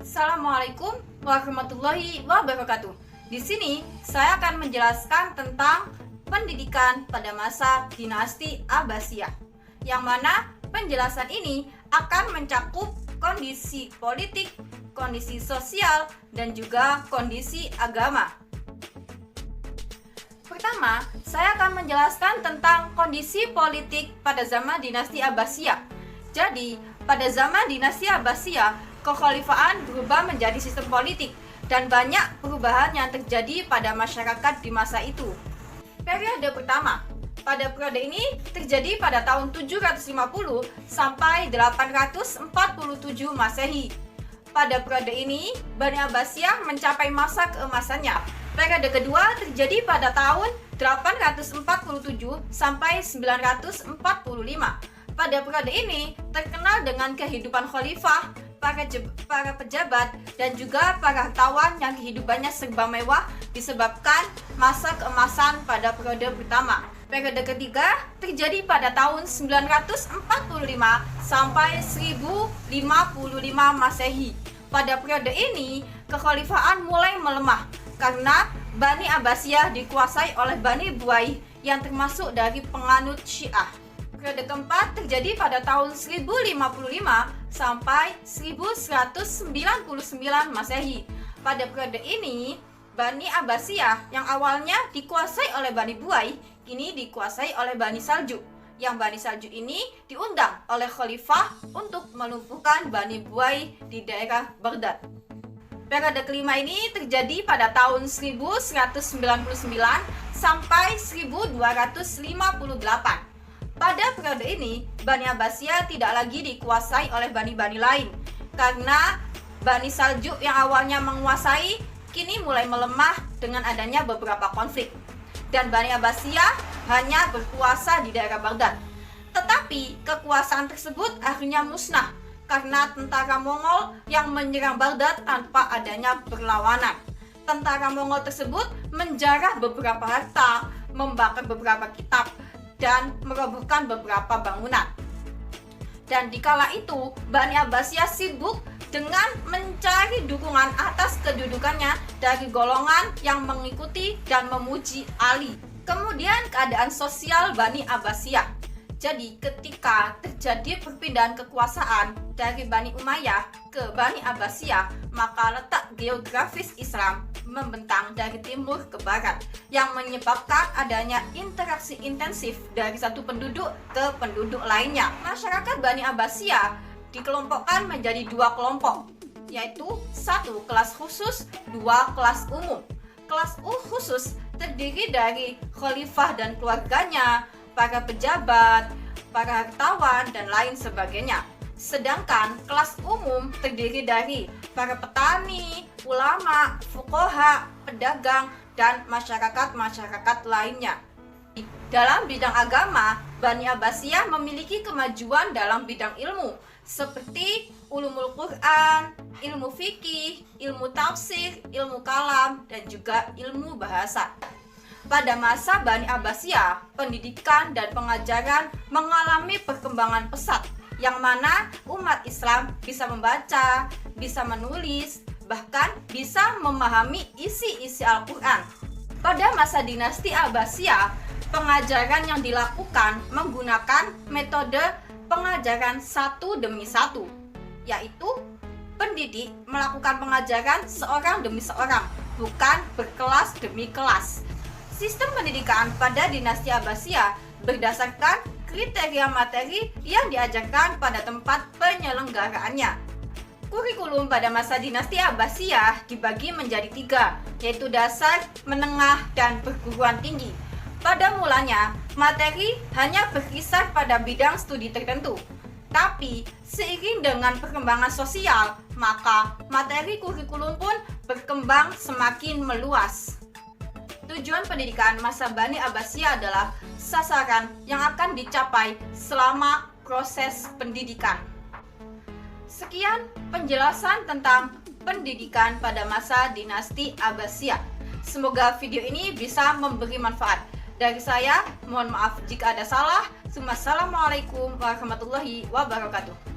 Assalamualaikum warahmatullahi wabarakatuh. Di sini saya akan menjelaskan tentang pendidikan pada masa dinasti Abbasiyah, yang mana penjelasan ini akan mencakup kondisi politik, kondisi sosial, dan juga kondisi agama. Pertama, saya akan menjelaskan tentang kondisi politik pada zaman dinasti Abbasiyah. Jadi, pada zaman dinasti Abbasiyah, kekhalifahan berubah menjadi sistem politik dan banyak perubahan yang terjadi pada masyarakat di masa itu. Periode pertama, pada periode ini terjadi pada tahun 750 sampai 847 Masehi. Pada periode ini, Bani Abbasiyah mencapai masa keemasannya. Periode kedua terjadi pada tahun 847 sampai 945. Pada periode ini terkenal dengan kehidupan khalifah, para pejabat, dan juga para hartawan yang kehidupannya serba mewah disebabkan masa keemasan pada periode pertama. Periode ketiga terjadi pada tahun 945 sampai 1055 Masehi. Pada periode ini, kekhalifahan mulai melemah karena Bani Abbasiyah dikuasai oleh Bani Buaih yang termasuk dari penganut Syiah. Periode keempat terjadi pada tahun 1055 sampai 1199 Masehi. Pada periode ini, Bani Abbasiyah yang awalnya dikuasai oleh Bani Buaih kini dikuasai oleh Bani Saljuk. Yang Bani Saljuk ini diundang oleh khalifah untuk melumpuhkan Bani Buaih di daerah Baghdad. Periode kelima ini terjadi pada tahun 1199 sampai 1258. Pada periode ini, Bani Abbasiyah tidak lagi dikuasai oleh bani-bani lain karena Bani Saljuk yang awalnya menguasai kini mulai melemah dengan adanya beberapa konflik, dan Bani Abbasiyah hanya berkuasa di daerah Baghdad. Tetapi kekuasaan tersebut akhirnya musnah karena tentara Mongol yang menyerang Baghdad tanpa adanya perlawanan. Tentara Mongol tersebut menjarah beberapa harta, membakar beberapa kitab, dan merobohkan beberapa bangunan. Dan dikala itu, Bani Abbasiyah sibuk dengan mencari dukungan atas kedudukannya dari golongan yang mengikuti dan memuji Ali. Kemudian keadaan sosial Bani Abbasiyah. Jadi ketika terjadi perpindahan kekuasaan dari Bani Umayyah ke Bani Abbasiyah, maka letak geografis Islam membentang dari timur ke barat yang menyebabkan adanya interaksi intensif dari satu penduduk ke penduduk lainnya. Masyarakat Bani Abbasiyah dikelompokkan menjadi dua kelompok, yaitu satu kelas khusus, dua kelas umum. Kelas khusus terdiri dari khalifah dan keluarganya, para pejabat, para hartawan, dan lain sebagainya. Sedangkan kelas umum terdiri dari para petani, ulama, fuqaha, pedagang, dan masyarakat lainnya. Dalam bidang agama, Bani Abbasiyah memiliki kemajuan dalam bidang ilmu seperti ulumul Quran, ilmu fikih, ilmu tafsir, ilmu kalam, dan juga ilmu bahasa. Pada masa Bani Abbasiyah, pendidikan dan pengajaran mengalami perkembangan pesat, yang mana umat Islam bisa membaca, bisa menulis, bahkan bisa memahami isi-isi Al-Quran. Pada masa dinasti Abbasiyah, pengajaran yang dilakukan menggunakan metode pengajaran satu demi satu, yaitu pendidik melakukan pengajaran seorang demi seorang, bukan berkelas demi kelas. Sistem pendidikan pada dinasti Abbasiyah berdasarkan kriteria materi yang diajarkan pada tempat penyelenggaraannya. Kurikulum pada masa dinasti Abbasiyah dibagi menjadi tiga, yaitu dasar, menengah, dan perguruan tinggi. Pada mulanya, materi hanya berkisar pada bidang studi tertentu. Tapi, seiring dengan perkembangan sosial, maka materi kurikulum pun berkembang semakin meluas. Tujuan pendidikan masa Bani Abbasiyah adalah sasaran yang akan dicapai selama proses pendidikan. Sekian penjelasan tentang pendidikan pada masa dinasti Abbasiyah. Semoga video ini bisa memberi manfaat. Dari saya, mohon maaf jika ada salah. Assalamualaikum warahmatullahi wabarakatuh.